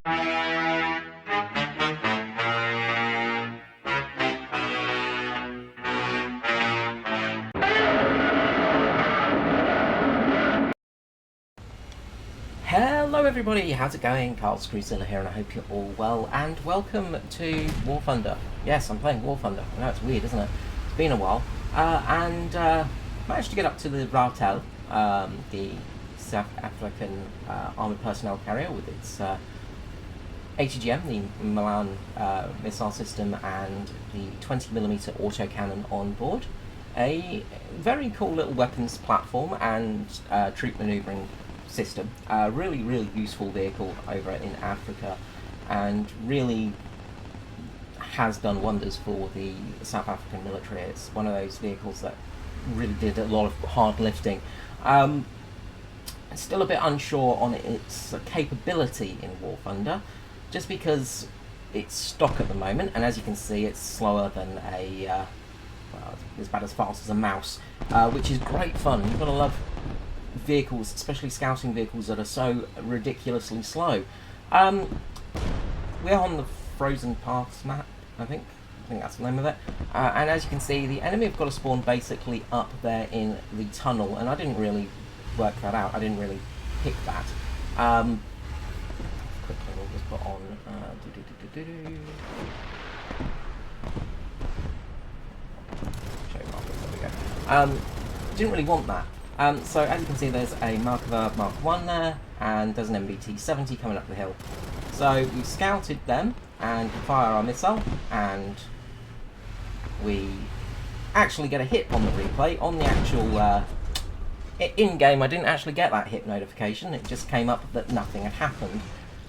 Hello everybody, how's it going? Carl Screwzilla here and I hope you're all well and welcome to War Thunder. Yes, I'm playing War Thunder. I know it's weird, isn't it? It's been a while. Managed to get up to the Rautel, the South African armoured personnel carrier with its ATGM, the Milan missile system, and the 20mm autocannon on board. A very cool little weapons platform and troop manoeuvring system. Really useful vehicle over in Africa, and really has done wonders for the South African military. It's one of those vehicles that really did a lot of hard lifting. Still a bit unsure on its capability in War Thunder, just because it's stock at the moment, and as you can see, it's slower than a it's about as fast as a mouse, which is great fun. You've got to love vehicles, especially scouting vehicles, that are so ridiculously slow. We're on the Frozen Paths map, I think that's the name of it, and as you can see, the enemy have got to spawn basically up there in the tunnel, and I didn't really work that out. I didn't really pick that. Quickly, we'll just put on show markers, there we go. Didn't really want that. So as you can see, there's a Markova Mark 1 there, and there's an MBT-70 coming up the hill. So we scouted them, and we fire our missile, and we actually get a hit on the replay. On the actual in-game, I didn't actually get that hit notification. It just came up that nothing had happened.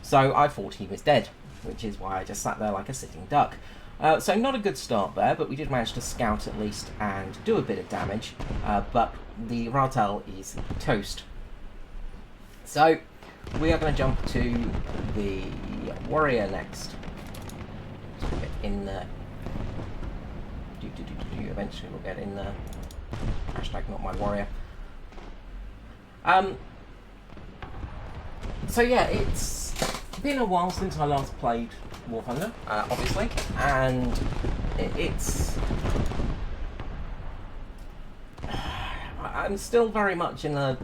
So I thought he was dead, which is why I just sat there like a sitting duck. So not a good start there, but we did manage to scout at least and do a bit of damage, but the Rautel is toast. So we are going to jump to the Warrior next. Let's get in there. Eventually we'll get in there. Hashtag not my warrior. So yeah, it's been a while since I last played War Thunder, obviously, and it's... I'm still very much in a...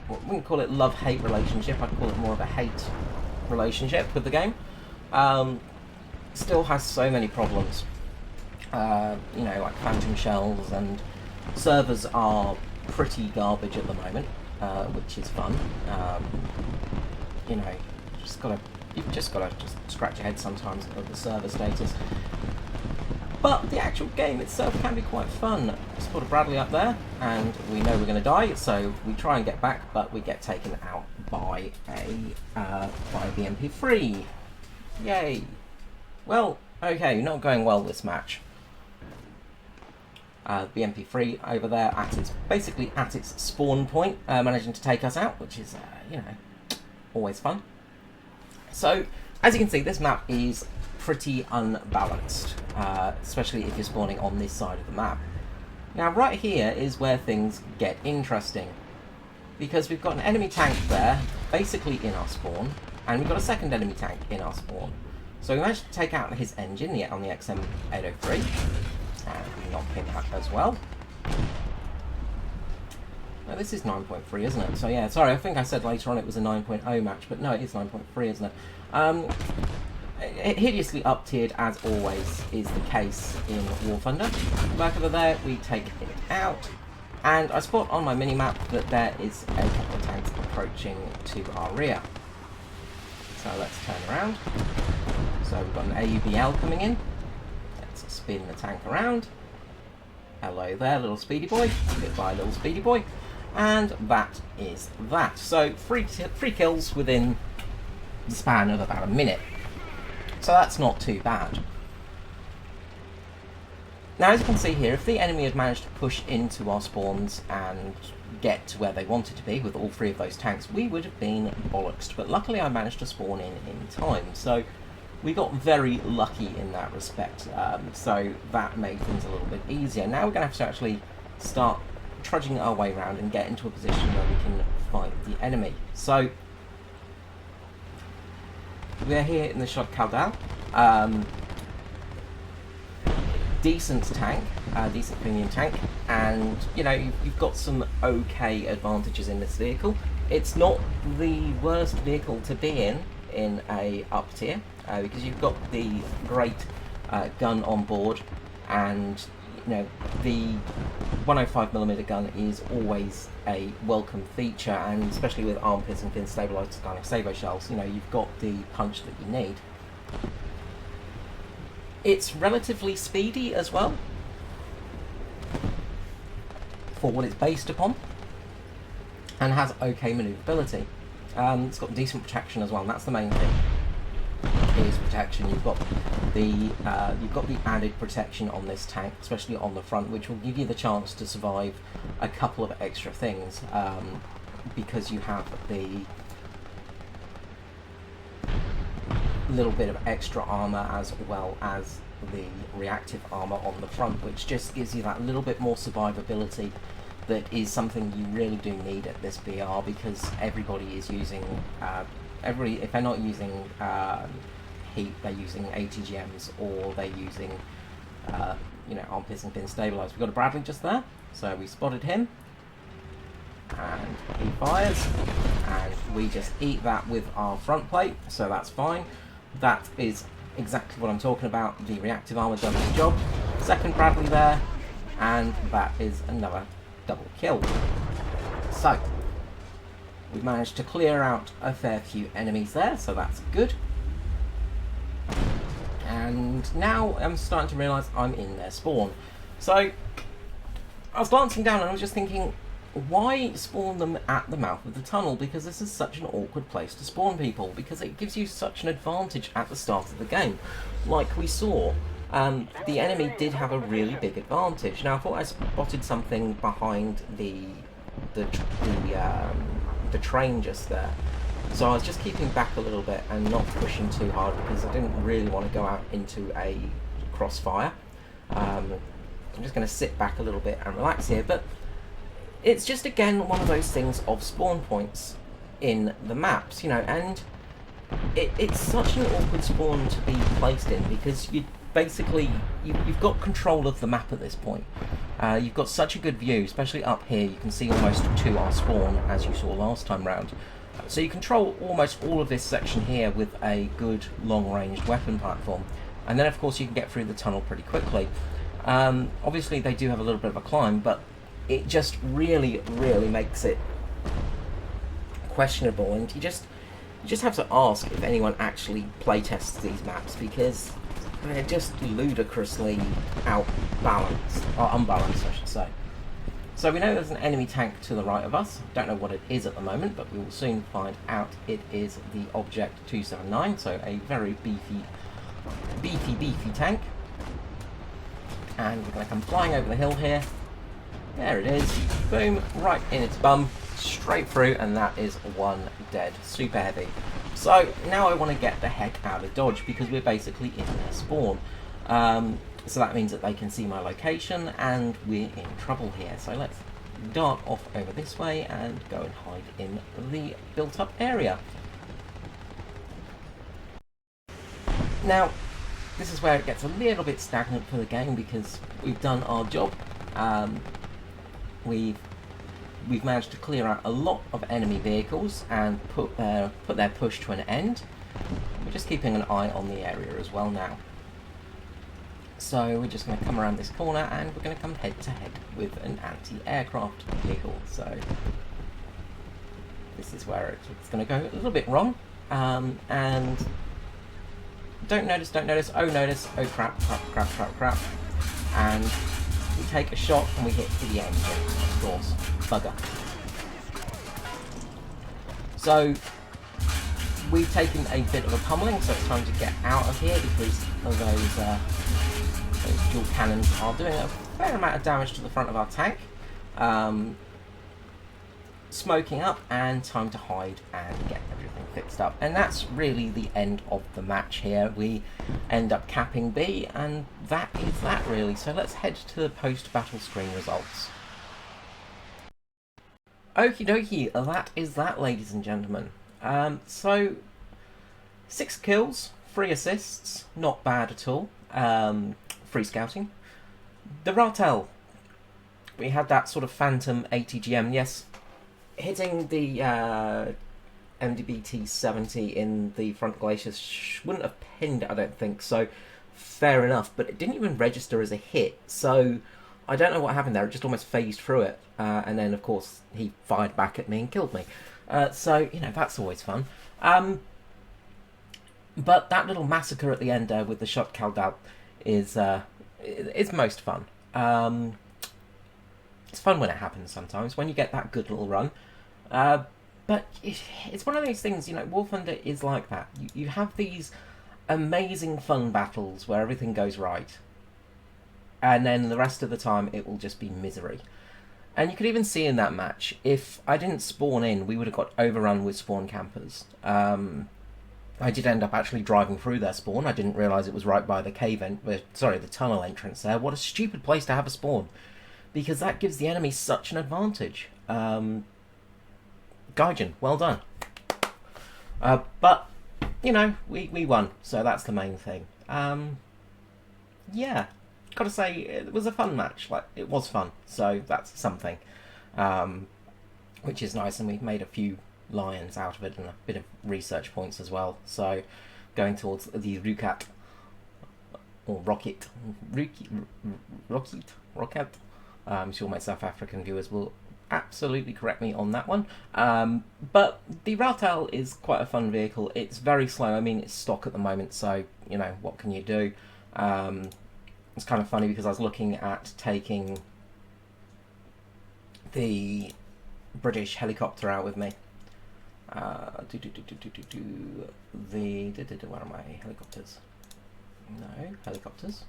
I wouldn't call it love-hate relationship, I'd call it more of a hate relationship with the game. Still has so many problems. You know, like phantom shells, and servers are pretty garbage at the moment, which is fun. You know, you've just got to scratch your head sometimes of the server status. But the actual game itself can be quite fun. Spotted Bradley up there, and we know we're going to die, so we try and get back, but we get taken out by the MP3. Yay! Well, okay, not going well this match. The MP3 over there basically at its spawn point, managing to take us out, which is, you know, always fun. So, as you can see, this map is pretty unbalanced, especially if you're spawning on this side of the map. Now, right here is where things get interesting, because we've got an enemy tank there, basically in our spawn, and we've got a second enemy tank in our spawn. So we managed to take out his engine on the XM803, and we knocked him out as well. No, this is 9.3, isn't it? So yeah, sorry, I think I said later on it was a 9.0 match, but no, it is 9.3, isn't it? Hideously up-tiered, as always is the case in War Thunder. Back over there, we take it out, and I spot on my mini-map that there is a couple of tanks approaching to our rear. So let's turn around. So we've got an AUBL coming in. Let's spin the tank around. Hello there, little speedy boy. Goodbye, little speedy boy. And that is that. So three kills within the span of about a minute. So that's not too bad. Now, as you can see here, if the enemy had managed to push into our spawns and get to where they wanted to be with all three of those tanks, we would have been bollocksed. But luckily I managed to spawn in time. So we got very lucky in that respect. So that made things a little bit easier. Now we're going to have to actually start trudging our way around and get into a position where we can fight the enemy. So we're here in the Shod Kaldal. Decent tank, decent premium tank, and you know you've got some okay advantages in this vehicle. It's not the worst vehicle to be in a up tier because you've got the great gun on board, and you know the 105mm gun is always a welcome feature, and especially with arm piercing fin stabilized Skynex Sabo shells, you know you've got the punch that you need. It's relatively speedy as well for what it's based upon, and has okay manoeuvrability. It's got decent protection as well, and that's the main thing. Is protection. You've got the added protection on this tank, especially on the front, which will give you the chance to survive a couple of extra things because you have the little bit of extra armor as well as the reactive armor on the front, which just gives you that little bit more survivability that is something you really do need at this BR, because everybody is using if they're not using heat, they're using ATGMs, or they're using you know, arm piercing fin stabilized. We've got a Bradley just there, so we spotted him and he fires, and we just eat that with our front plate, so that's fine. That is exactly what I'm talking about. The reactive armor does its job. Second Bradley there, and that is another double kill. So we've managed to clear out a fair few enemies there, so that's good. And now I'm starting to realise I'm in their spawn. So I was glancing down and I was just thinking, why spawn them at the mouth of the tunnel? Because this is such an awkward place to spawn people, because it gives you such an advantage at the start of the game. Like we saw, the enemy did have a really big advantage. Now I thought I spotted something behind the train just there, so I was just keeping back a little bit and not pushing too hard because I didn't really want to go out into a crossfire. I'm just going to sit back a little bit and relax here, but it's just again one of those things of spawn points in the maps, you know, and it's such an awkward spawn to be placed in, because you basically you've got control of the map at this point. You've got such a good view, especially up here. You can see almost to our spawn, as you saw last time round. So you control almost all of this section here with a good long-ranged weapon platform, and then of course you can get through the tunnel pretty quickly. Obviously they do have a little bit of a climb, but it just really makes it questionable, and you just have to ask if anyone actually playtests these maps, because they're just ludicrously outbalanced, or unbalanced I should say. So we know there's an enemy tank to the right of us. Don't know what it is at the moment, but we will soon find out. It is the Object 279, so a very beefy tank. And we're going to come flying over the hill here. There it is. Boom, right in its bum, straight through, and that is one dead. Super heavy. So now I want to get the heck out of dodge, because we're basically in their spawn. So that means that they can see my location, and we're in trouble here. So let's dart off over this way and go and hide in the built-up area. Now, this is where it gets a little bit stagnant for the game, because we've done our job. We've managed to clear out a lot of enemy vehicles and put their push to an end. We're just keeping an eye on the area as well now. So we're just going to come around this corner, and we're going to come head to head with an anti-aircraft vehicle. So this is where it's going to go a little bit wrong. And don't notice, oh notice, oh crap. And we take a shot and we hit the engine, of course. Bugger. So we've taken a bit of a pummeling, so it's time to get out of here, because of those dual cannons are doing a fair amount of damage to the front of our tank. Smoking up, and time to hide and get everything fixed up. And that's really the end of the match here. We end up capping B, and that is that really. So let's head to the post-battle screen results. Okie dokie, that is that, ladies and gentlemen. So 6 kills, 3 assists, not bad at all. Free scouting. The Ratel, we had that sort of phantom ATGM, yes, hitting the MDBT 70 in the front glaciers wouldn't have pinned it, I don't think, so fair enough, but it didn't even register as a hit, so I don't know what happened there, it just almost phased through it, and then of course he fired back at me and killed me. So, you know, that's always fun. But that little massacre at the end with the shot Kaldal is most fun. It's fun when it happens sometimes, when you get that good little run. But it's one of those things, you know, War Thunder is like that. You have these amazing fun battles where everything goes right. And then the rest of the time it will just be misery. And you could even see in that match, if I didn't spawn in, we would have got overrun with spawn campers. I did end up actually driving through their spawn. I didn't realise it was right by the the tunnel entrance there. What a stupid place to have a spawn. Because that gives the enemy such an advantage. Gaijin, well done. But, you know, we won, so that's the main thing. Yeah, gotta say, it was a fun match. Like, it was fun, so that's something. Which is nice, and we've made a few lions out of it and a bit of research points as well. So, going towards the Rukat, or Rocket. I'm sure my South African viewers will absolutely correct me on that one. But the Ratel is quite a fun vehicle. It's very slow. I mean, it's stock at the moment, so, you know, what can you do? It's kind of funny because I was looking at taking the British helicopter out with me. Where are my helicopters? No, helicopters.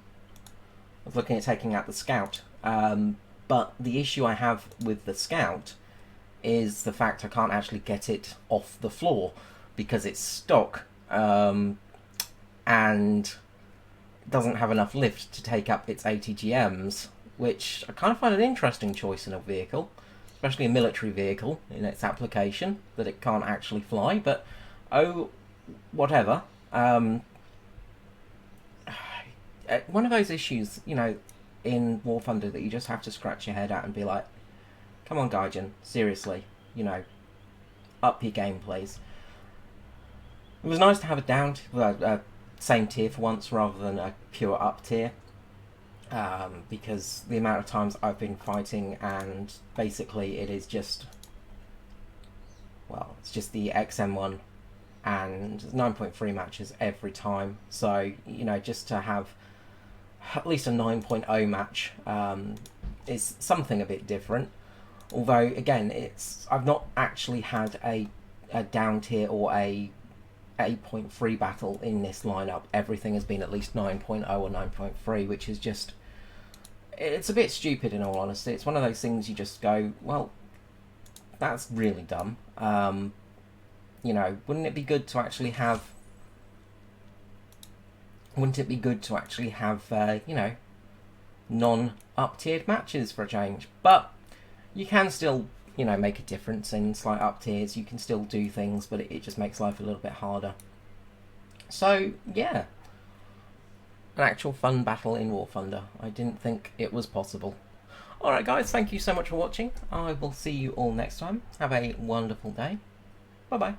I was looking at taking out the Scout. But the issue I have with the Scout is the fact I can't actually get it off the floor because it's stock and doesn't have enough lift to take up its ATGMs, which I kind of find an interesting choice in a vehicle, especially a military vehicle in its application, that it can't actually fly, but oh, whatever. One of those issues, you know, in War Thunder that you just have to scratch your head at and be like, come on Gaijin, seriously, you know, up your game please. It was nice to have a same tier for once rather than a pure up tier, because the amount of times I've been fighting and basically it is just, well, it's just the XM1 and 9.3 matches every time, so, you know, just to have at least a 9.0 match is something a bit different. Although, again, I've not actually had a down tier or a 8.3 battle in this lineup. Everything has been at least 9.0 or 9.3, which is just, it's a bit stupid in all honesty. It's one of those things you just go, well, that's really dumb. You know, wouldn't it be good to actually have you know, non-up-tiered matches for a change? But you can still, you know, make a difference in slight up-tiers. You can still do things, but it just makes life a little bit harder. So, yeah. An actual fun battle in War Thunder. I didn't think it was possible. Alright guys, thank you so much for watching. I will see you all next time. Have a wonderful day. Bye-bye.